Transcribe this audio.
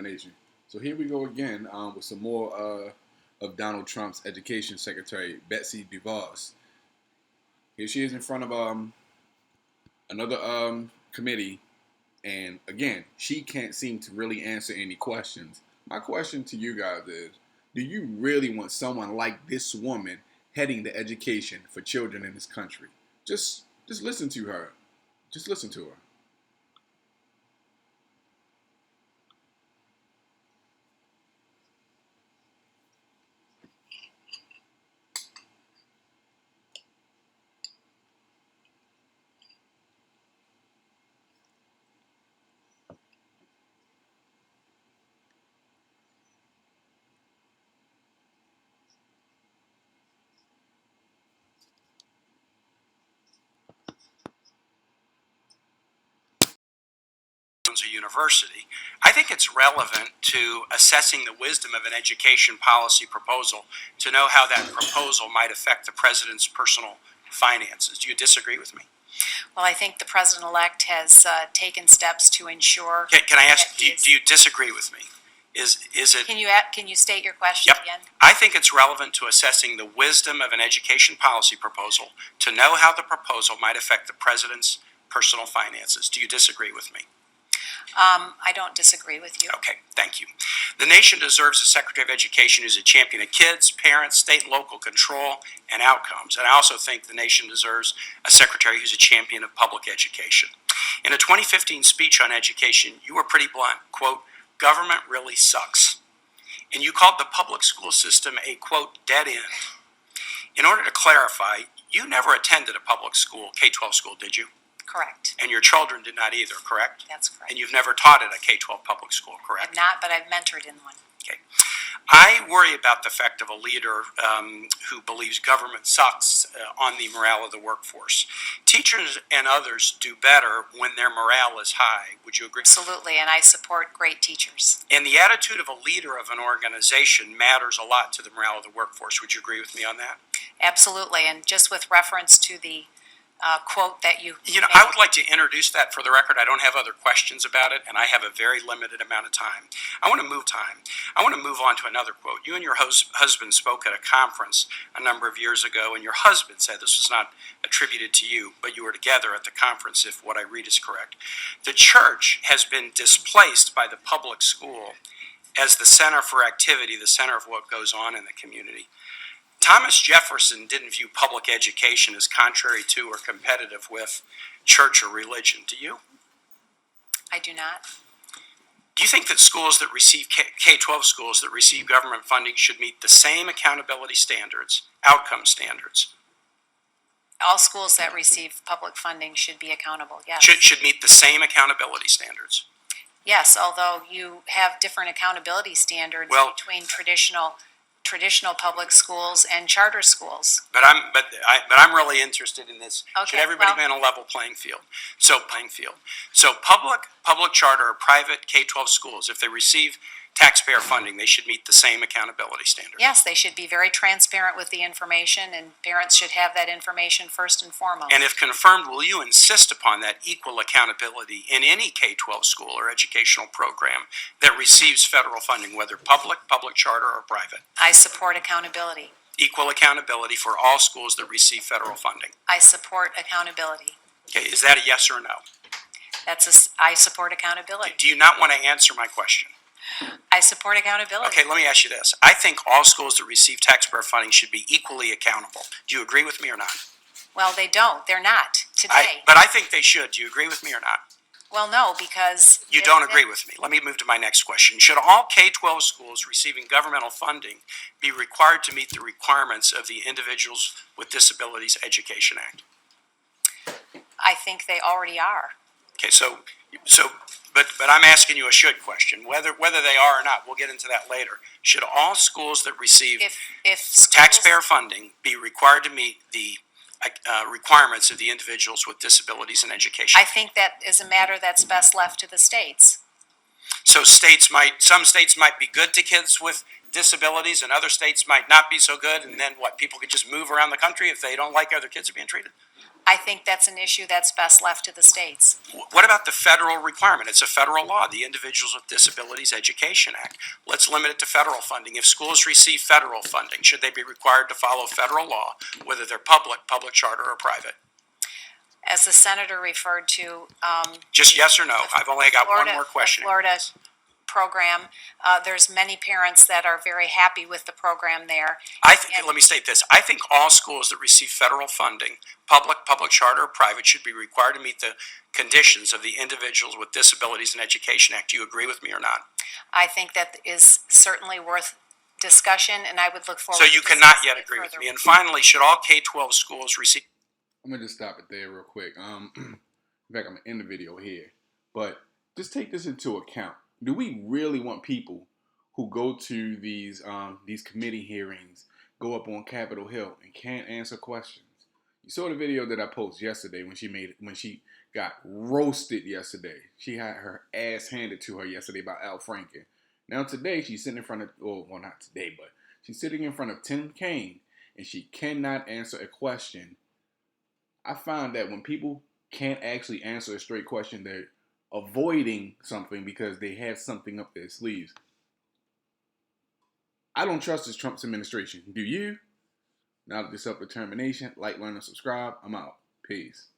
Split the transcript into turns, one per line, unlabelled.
Nation. So here we go again with some more of Donald Trump's Education Secretary, Betsy Devos. Here she is in front of another committee, and again, she can't seem to really answer any questions. My question to you guys is, do you really want someone like this woman heading the education for children in this country? Just listen to her. Just listen to her.
A university, I think it's relevant to assessing the wisdom of an education policy proposal to know how that proposal might affect the president's personal finances. Do you disagree with me?
Well, I think the president-elect has taken steps to ensure.
Can I ask? Do you disagree with me? Is it?
Can you state your question again?
I think it's relevant to assessing the wisdom of an education policy proposal to know how the proposal might affect the president's personal finances. Do you disagree with me?
I don't disagree with you.
Okay, thank you. The nation deserves a Secretary of Education who's a champion of kids, parents, state and local control, and outcomes. And I also think the nation deserves a Secretary who's a champion of public education. In a 2015 speech on education, you were pretty blunt. Quote, government really sucks. And you called the public school system a, quote, dead end. In order to clarify, you never attended a public school, K-12 school, did you?
Correct.
And your children did not either, correct?
That's correct.
And you've never taught at a K-12 public school, correct?
I've not, but I've mentored in one.
Okay. I worry about the effect of a leader who believes government sucks on the morale of the workforce. Teachers and others do better when their morale is high. Would you agree?
Absolutely, and I support great teachers.
And the attitude of a leader of an organization matters a lot to the morale of the workforce. Would you agree with me on that?
Absolutely, and just with reference to the quote that you
know, I would like to introduce that for the record. I don't have other questions about it, and I have a very limited amount of time. I want to move on to another quote. You and your husband spoke at a conference a number of years ago, and your husband said, this was not attributed to you, but you were together at the conference, if what I read is correct. The church has been displaced by the public school as the center for activity, the center of what goes on in the community. Thomas Jefferson didn't view public education as contrary to or competitive with church or religion. Do you?
I do not.
Do you think that schools that receive K-12 schools that receive government funding should meet the same accountability standards, outcome standards?
All schools that receive public funding should be accountable, yes.
Should meet the same accountability standards?
Yes, although you have different accountability standards between traditional public schools and charter schools.
But I'm really interested in this.
Okay,
should everybody be on a level playing field? So public charter or private K-12 schools, if they receive taxpayer funding, they should meet the same accountability standards.
Yes, they should be very transparent with the information, and parents should have that information first and foremost.
And if confirmed, will you insist upon that equal accountability in any K-12 school or educational program that receives federal funding, whether public charter, or private?
I support accountability.
Equal accountability for all schools that receive federal funding.
I support accountability.
Okay, is that a yes or a no?
I support accountability.
Do you not want to answer my question?
I support accountability.
Okay, let me ask you this. I think all schools that receive taxpayer funding should be equally accountable. Do you agree with me or not?
Well, they don't. They're not today.
But I think they should. Do you agree with me or not?
Well, no, because...
You don't agree with me. Let me move to my next question. Should all K-12 schools receiving governmental funding be required to meet the requirements of the Individuals with Disabilities Education Act?
I think they already are.
Okay, but I'm asking you a should question, whether they are or not. We'll get into that later. Should all schools that receive taxpayer funding be required to meet the requirements of the Individuals with Disabilities in Education?
I think that is a matter that's best left to the states.
So some states might be good to kids with disabilities, and other states might not be so good. And then what? People could just move around the country if they don't like how their kids are being treated.
I think that's an issue that's best left to the states.
What about the federal requirement? It's a federal law, the Individuals with Disabilities Education Act. Let's limit it to federal funding. If schools receive federal funding, should they be required to follow federal law, whether they're public charter, or private?
As the senator referred to,
just yes or no. I've only got one more question.
Florida program, there's many parents that are very happy with the program there.
Let me state this. I think all schools that receive federal funding, public charter, or private, should be required to meet the conditions of the Individuals with Disabilities in Education Act. Do you agree with me or not?
I think that is certainly worth discussion, and I would look forward
to
to
you cannot yet agree with me. And finally, should all K-12 schools receive...
I'm going to just stop it there real quick. In fact, I'm going to end the video here. But just take this into account. Do we really want people who go to these committee hearings, go up on Capitol Hill and can't answer questions? You saw the video that I posted yesterday when she got roasted yesterday. She had her ass handed to her yesterday by Al Franken. Now today she's sitting in front of, well not today, but she's sitting in front of Tim Kaine and she cannot answer a question. I found that when people can't actually answer a straight question, they're avoiding something because they have something up their sleeves. I don't trust this Trump administration. Do you? Now that this self-determination, like, learn, and subscribe. I'm out. Peace.